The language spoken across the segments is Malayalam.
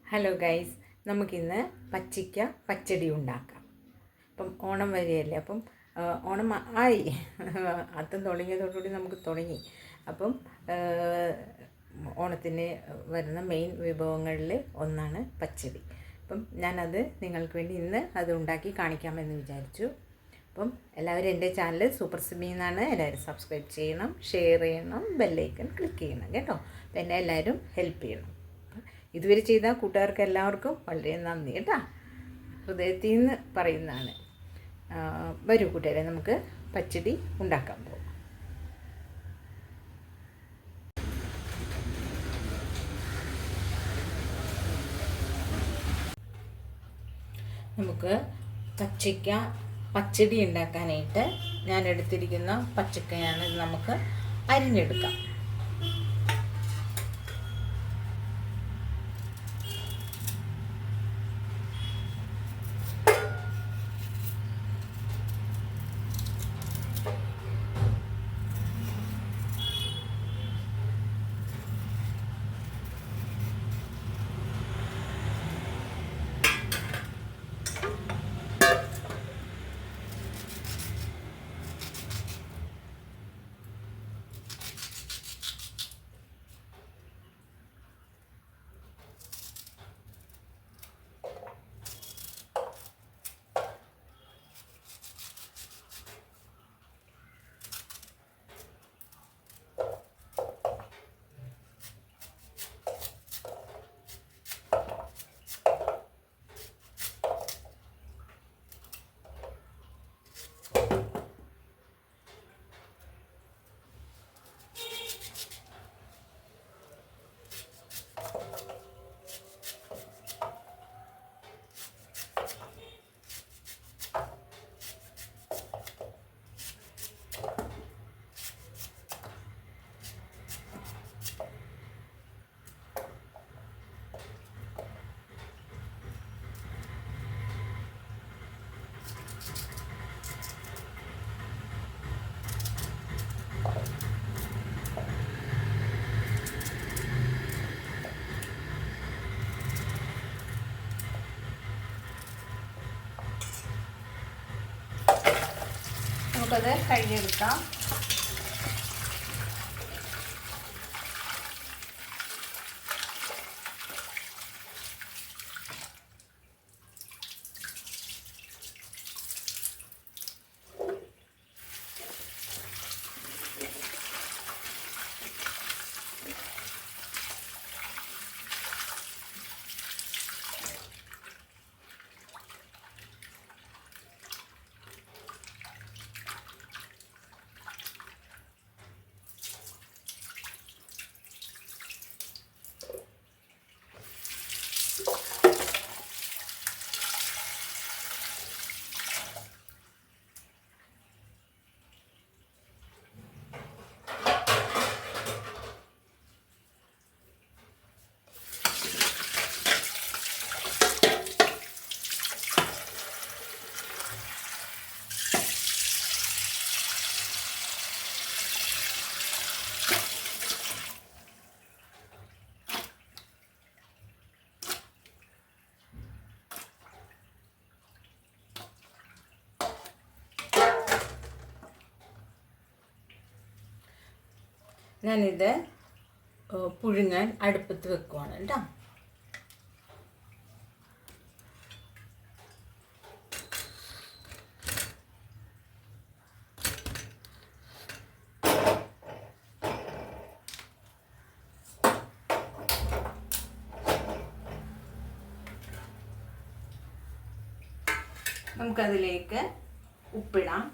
ഹലോ ഗൈസ്, നമുക്കിന്ന് പച്ചിക്ക പച്ചടി ഉണ്ടാക്കാം. അപ്പം ഓണം വരെയല്ലേ, അപ്പം ഓണം ആയി അത്തം തുടങ്ങിയതോടുകൂടി നമുക്ക് തുടങ്ങി. അപ്പം ഓണത്തിന് വരുന്ന മെയിൻ വിഭവങ്ങളിൽ ഒന്നാണ് പച്ചടി. അപ്പം ഞാനത് നിങ്ങൾക്ക് വേണ്ടി ഇന്ന് അത് ഉണ്ടാക്കി കാണിക്കാമെന്ന് വിചാരിച്ചു. അപ്പം എല്ലാവരും എൻ്റെ ചാനൽ സൂപ്പർ സിമി എന്നാണ്. എല്ലാവരും സബ്സ്ക്രൈബ് ചെയ്യണം, ഷെയർ ചെയ്യണം, ബെല്ലൈക്കൺ ക്ലിക്ക് ചെയ്യണം കേട്ടോ. അപ്പം എന്നെ എല്ലാവരും ഹെൽപ്പ് ചെയ്യണം. ഇതുവരെ ചെയ്ത കൂട്ടുകാർക്ക് എല്ലാവർക്കും വളരെ നന്ദി കേട്ടോ, ഹൃദയത്തിൽ നിന്ന് പറയുന്നതാണ്. വരൂ കൂട്ടുകാരെ, നമുക്ക് പച്ചടി ഉണ്ടാക്കാൻ പോകും. നമുക്ക് പച്ചടി ഉണ്ടാക്കാനായിട്ട് ഞാൻ എടുത്തിരിക്കുന്ന പച്ചക്കയാണ്. ഇത് നമുക്ക് അരിഞ്ഞെടുക്കാം. നമുക്കത് കഴുകിയെടുക്കാം. ഞാനിത് പുഴുങ്ങാൻ അടുപ്പത്ത് വെക്കുവാണ് കേട്ടോ. നമുക്കതിലേക്ക് ഉപ്പിടാം.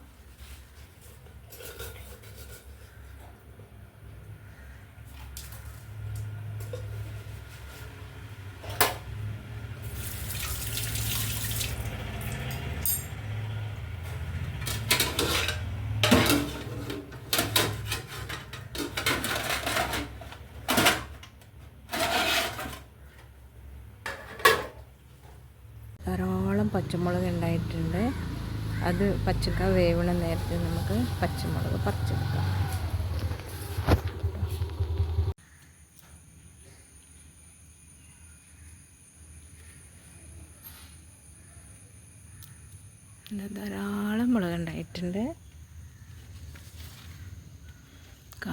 ധാരാളം പച്ചമുളക് ഉണ്ടായിട്ടുണ്ട്. അത് പച്ചക്ക വേവണ നേരത്തെ നമുക്ക് പച്ചമുളക് പറിച്ചെടുക്കാം. പിന്നെ ധാരാളം മുളക് ഉണ്ടായിട്ടുണ്ട്.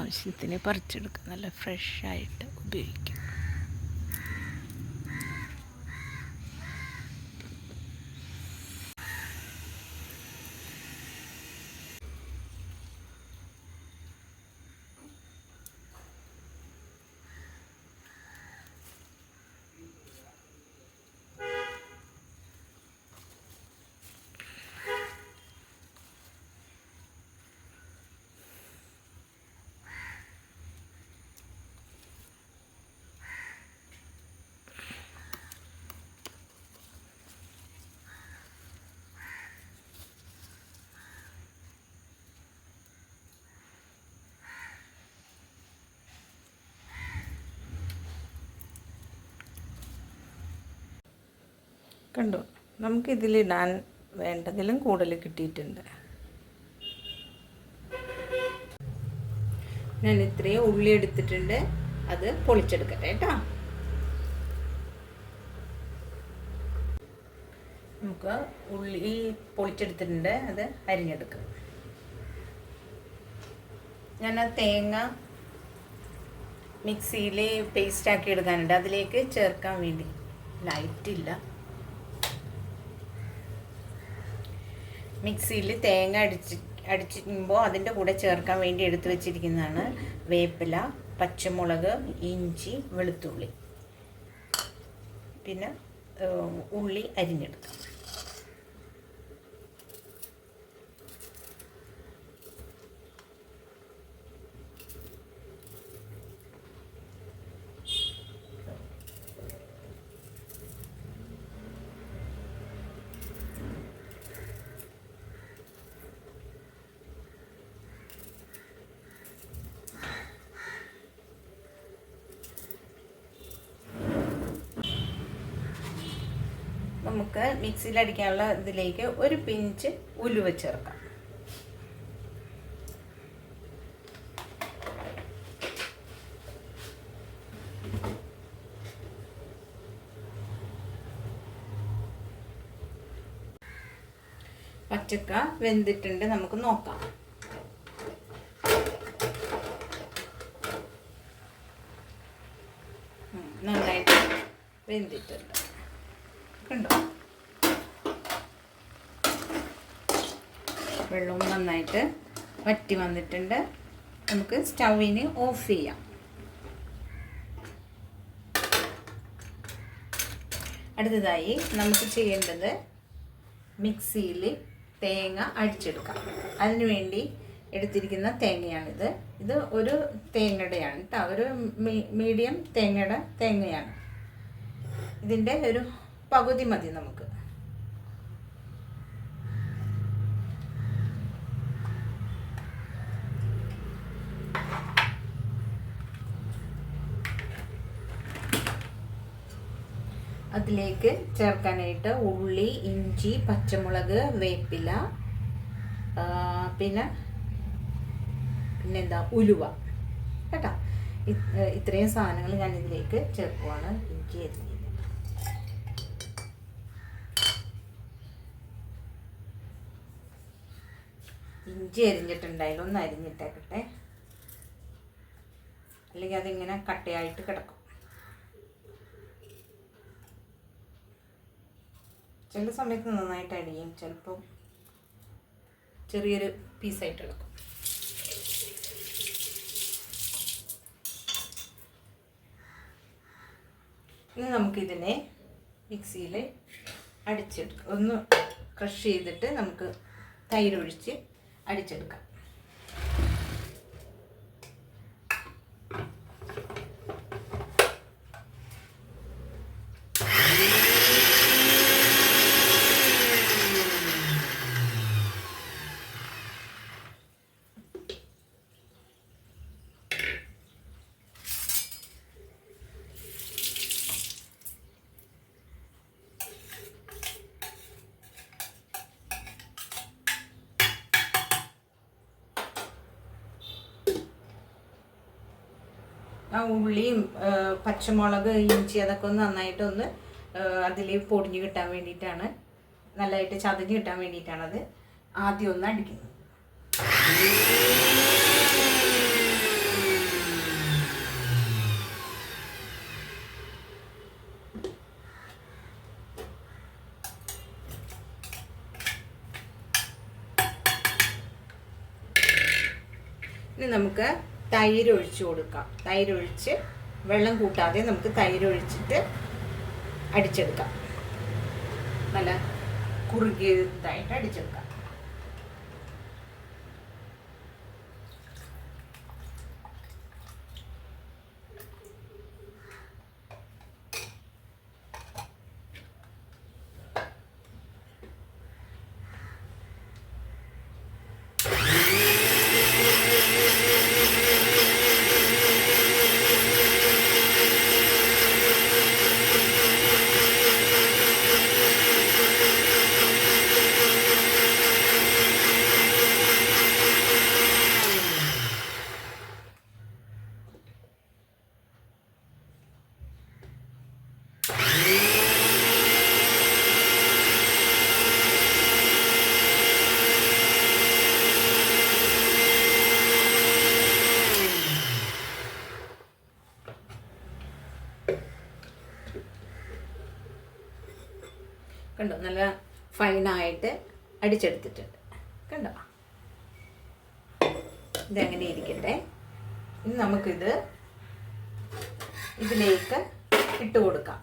ആവശ്യത്തിന് പറിച്ചെടുക്കുക, നല്ല ഫ്രഷായിട്ട് ഉപയോഗിക്കാം. കണ്ടോ, നമുക്കിതിലിടാൻ വേണ്ടതിലും കൂടുതൽ കിട്ടിയിട്ടുണ്ട്. ഞാൻ ഇത്രയും ഉള്ളി എടുത്തിട്ടുണ്ട്, അത് പൊളിച്ചെടുക്കട്ടെ കേട്ടോ. നമുക്ക് ഉള്ളി പൊളിച്ചെടുത്തിട്ടുണ്ട്, അത് അരിഞ്ഞെടുക്കാം. ഞാൻ ആ തേങ്ങ മിക്സിയിൽ പേസ്റ്റാക്കി എടുക്കാനുണ്ട്, അതിലേക്ക് ചേർക്കാൻ വേണ്ടി. ലൈറ്റില്ല. മിക്സിയിൽ തേങ്ങ അടിച്ചിരിക്കുമ്പോൾ അതിൻ്റെ കൂടെ ചേർക്കാൻ വേണ്ടി എടുത്തു വെച്ചിരിക്കുന്നതാണ് വേപ്പില, പച്ചമുളക്, ഇഞ്ചി, വെളുത്തുള്ളി, പിന്നെ ഉള്ളി അരിഞ്ഞെടുക്കാം. നമുക്ക് മിക്സിയിലടിക്കാനുള്ള ഇതിലേക്ക് ഒരു പിഞ്ച് ഉലുവ ചേർക്കാം. പച്ചക്ക വെന്തിട്ടുണ്ട്, നമുക്ക് നോക്കാം. നന്നായിട്ട് വെന്തിട്ടുണ്ട്, കണ്ടോ. വെള്ളവും നന്നായിട്ട് വറ്റി വന്നിട്ടുണ്ട്. നമുക്ക് സ്റ്റൗവിന് ഓഫ് ചെയ്യാം. അടുത്തതായി നമുക്ക് ചെയ്യേണ്ടത് മിക്സിയിൽ തേങ്ങ അടിച്ചെടുക്കാം. അതിനുവേണ്ടി എടുത്തിരിക്കുന്ന തേങ്ങയാണിത്. ഇത് ഒരു തേങ്ങയുടെയാണ് കേട്ടോ, ഒരു മീഡിയം തേങ്ങയാണ്. ഇതിൻ്റെ ഒരു പകുതി മതി നമുക്ക്. അതിലേക്ക് ചേർക്കാനായിട്ട് ഉള്ളി, ഇഞ്ചി, പച്ചമുളക്, വേപ്പില, പിന്നെന്താ ഉലുവ കേട്ടോ. ഇത്രയും സാധനങ്ങൾ ഞാൻ ഇതിലേക്ക് ചേർക്കുവാണ്. ഇഞ്ചി അരിഞ്ഞിട്ടുണ്ടായാലും ഒന്ന് അരിഞ്ഞിട്ടേക്കട്ടെ, അല്ലെങ്കിൽ അതിങ്ങനെ കട്ടയായിട്ട് കിടക്കും. ചില സമയത്ത് നന്നായിട്ട് അരിയും, ചിലപ്പോൾ ചെറിയൊരു പീസായിട്ട് കിടക്കും. ഇനി നമുക്കിതിനെ മിക്സിയിൽ അടിച്ചെടുക്കാം. ഒന്ന് ക്രഷ് ചെയ്തിട്ട് നമുക്ക് തൈരൊഴിച്ച് അടിച്ചെടുക്കാം. ആ ഉള്ളിയും പച്ചമുളക്, ഇഞ്ചി അതൊക്കെ ഒന്ന് നന്നായിട്ടൊന്ന് അതിൽ പൊടിഞ്ഞ് കിട്ടാൻ വേണ്ടിയിട്ടാണ് നല്ലതായിട്ട് ചതഞ്ഞ് കിട്ടാൻ വേണ്ടിയിട്ടാണത് ആദ്യം ഒന്ന് അടിക്കുന്നത്. ഇനി നമുക്ക് തൈര് ഒഴിച്ച് കൊടുക്കാം. തൈര് ഒഴിച്ച് വെള്ളം കൂട്ടാതെ നമുക്ക് തൈര് ഒഴിച്ചിട്ട് അടിച്ചെടുക്കാം. നല്ല കുറുകിയതായിട്ട് അടിച്ചെടുക്കാം. കണ്ടോ, നല്ല ഫൈനായിട്ട് അടിച്ചെടുത്തിട്ടുണ്ട്. കണ്ടോ, ഇതെങ്ങനെ ഇരിക്കട്ടെ. ഇനി നമുക്കിത് ഇതിലേക്ക് ഇട്ട് കൊടുക്കാം.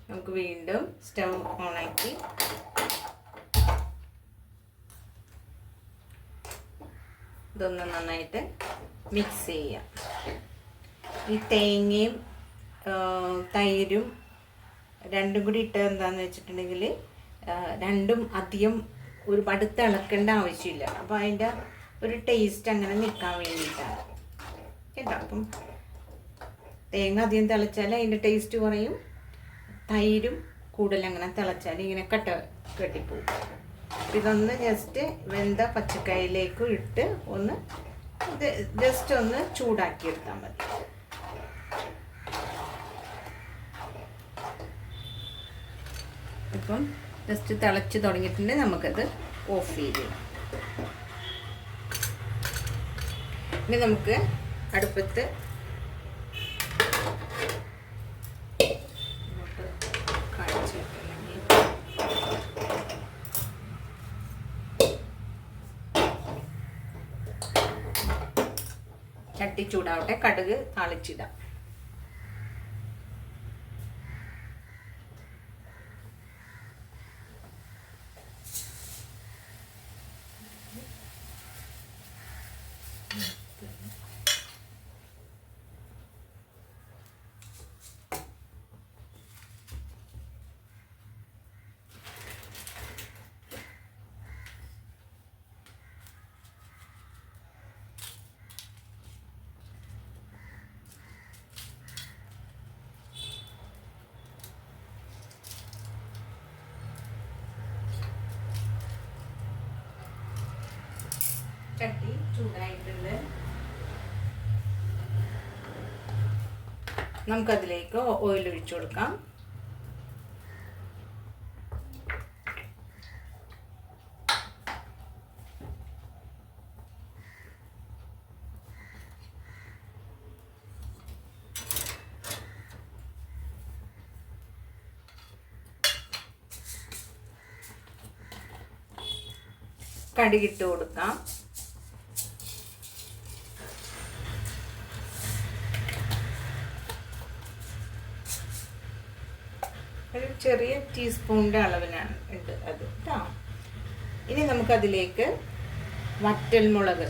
നമുക്ക് വീണ്ടും സ്റ്റവ് ഓണാക്കി ഇതൊന്ന് നന്നായിട്ട് മിക്സ് ചെയ്യാം. ഈ തേങ്ങയും തൈരും രണ്ടും കൂടി ഇട്ട് എന്താണെന്ന് വെച്ചിട്ടുണ്ടെങ്കിൽ രണ്ടും അധികം ഒരു അടുത്ത് ഇളക്കേണ്ട ആവശ്യമില്ല. അപ്പോൾ അതിൻ്റെ ഒരു ടേസ്റ്റ് അങ്ങനെ നിൽക്കാൻ വേണ്ടിയിട്ടാണ് കേട്ടോ. അപ്പം തേങ്ങ അധികം തിളച്ചാൽ അതിൻ്റെ ടേസ്റ്റ് കുറയും. തൈരും കൂടുതൽ അങ്ങനെ തിളച്ചാൽ ഇങ്ങനെ കെട്ടിപ്പോവും. ഇതൊന്ന് ജസ്റ്റ് വെന്ത പച്ചക്കറിയിലേക്ക് ഇട്ട് ഒന്ന് ജസ്റ്റ് ഒന്ന് ചൂടാക്കി എടുത്താൽ മതി. ഇപ്പം ജസ്റ്റ് തിളച്ച് തുടങ്ങിയിട്ടുണ്ട്. നമുക്കത് ഓഫ് ചെയ്ത് ഇനി നമുക്ക് അടുപ്പത്ത് ചട്ടി ചൂടാവട്ടെ. കടുക് താളിച്ചിടാം. ചട്ടി ചൂടായിട്ടുണ്ട്. നമുക്കതിലേക്ക് ഓയിൽ ഒഴിച്ചു കൊടുക്കാം. കടുകിട്ട് കൊടുക്കാം. ഒരു ചെറിയ ടീസ്പൂണിൻ്റെ അളവിനാണ് ഉണ്ട് അത് കേട്ടോ. ഇനി നമുക്കതിലേക്ക് വറ്റൽമുളക്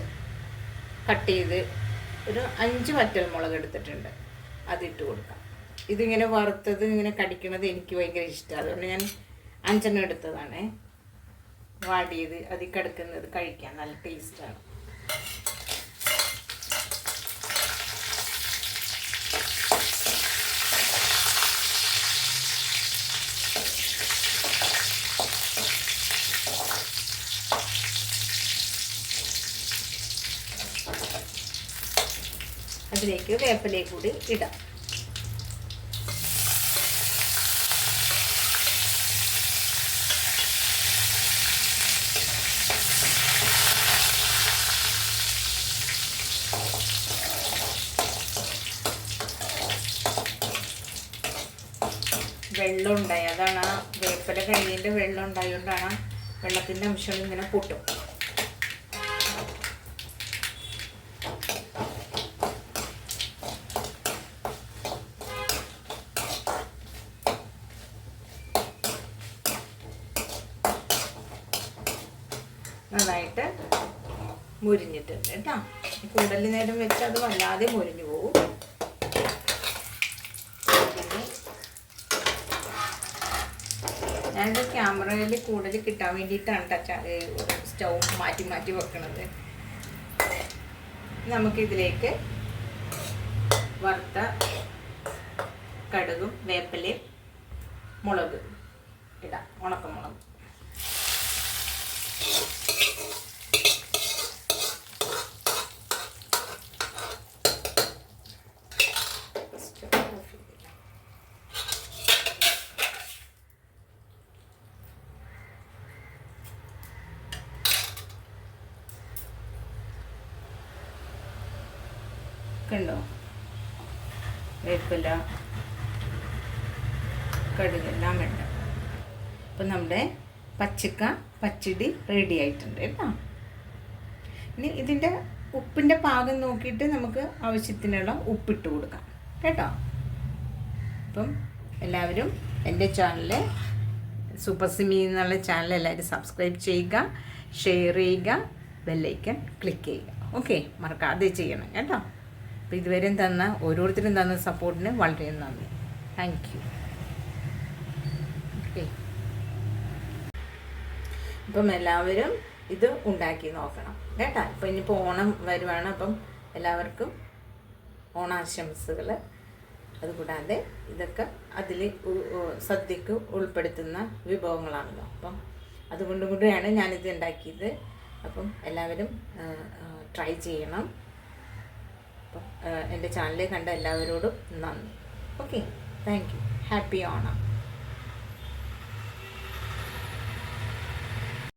കട്ട് ചെയ്ത് ഒരു 5 വറ്റൽമുളക് എടുത്തിട്ടുണ്ട്, അതിട്ട് കൊടുക്കാം. ഇതിങ്ങനെ വറുത്തത് ഇങ്ങനെ കടിക്കണത് എനിക്ക് ഭയങ്കര ഇഷ്ടമാണ്. അതുകൊണ്ട് ഞാൻ 5 എടുത്തതാണേ. വാടിയത് അതിൽ കിടക്കുന്നത് കഴിക്കാൻ നല്ല ടേസ്റ്റാണ്. അതിലേക്ക് വേപ്പിലയും കൂടി ഇടാം. വെള്ളം ഉണ്ടായി, അതാണ് ആ വേപ്പില കഴിയേണ്ട വെള്ളം ഉണ്ടായതുകൊണ്ടാണ് വെള്ളത്തിൻ്റെ അംശം ഇങ്ങനെ പൊട്ടും. നന്നായിട്ട് മുരിഞ്ഞിട്ടുണ്ട് കേട്ടോ. കൂടുതൽ നേരം വെച്ചാൽ അത് വല്ലാതെ മുരിഞ്ഞു പോകും. ഞാനിത് ക്യാമറയിൽ കൂടുതൽ കിട്ടാൻ വേണ്ടിയിട്ടാണ് സ്റ്റൗ മാറ്റി മാറ്റി വെക്കണത്. നമുക്കിതിലേക്ക് വറുത്ത കടുകും വേപ്പിലയും മുളക് ഇടാം, ഉണക്കമുളക്. കണ്ടോ, വേപ്പില കടുകെല്ലാം വേണ്ട. അപ്പം നമ്മുടെ പച്ചടി റെഡി ആയിട്ടുണ്ട് കേട്ടോ. ഇനി ഇതിൻ്റെ ഉപ്പിൻ്റെ പാകം നോക്കിയിട്ട് നമുക്ക് ആവശ്യത്തിനുള്ള ഉപ്പിട്ട് കൊടുക്കാം കേട്ടോ. അപ്പം എല്ലാവരും എൻ്റെ ചാനൽ സൂപ്പർ സിമി എന്നുള്ള ചാനൽ എല്ലാവരും സബ്സ്ക്രൈബ് ചെയ്യുക, ഷെയർ ചെയ്യുക, ബെല്ലൈക്കൺ ക്ലിക്ക് ചെയ്യുക. ഓക്കെ, മറക്കാതെ ചെയ്യണം കേട്ടോ. അപ്പോൾ ഇതുവരെയും ഓരോരുത്തരും തന്ന സപ്പോർട്ടിന് വളരെ നന്ദി. Thank you. ഓക്കെ, ഇപ്പം എല്ലാവരും ഇത് ഉണ്ടാക്കി നോക്കണം കേട്ടോ. ഇപ്പം ഇനിയിപ്പോൾ ഓണം വരുവാണ്. അപ്പം എല്ലാവർക്കും ഓണാശംസകൾ. അതുകൂടാതെ ഇതൊക്കെ അതിൽ സദ്യക്ക് ഉൾപ്പെടുത്തുന്ന വിഭവങ്ങളാണല്ലോ. അപ്പം അതുകൊണ്ടുകൂടിയാണ് ഞാനിത് ഉണ്ടാക്കിയത്. അപ്പം എല്ലാവരും ട്രൈ ചെയ്യണം. അപ്പം എൻ്റെ ചാനൽ കണ്ട എല്ലാവരോടും നന്ദി. Okay, thank you. Happy Onam.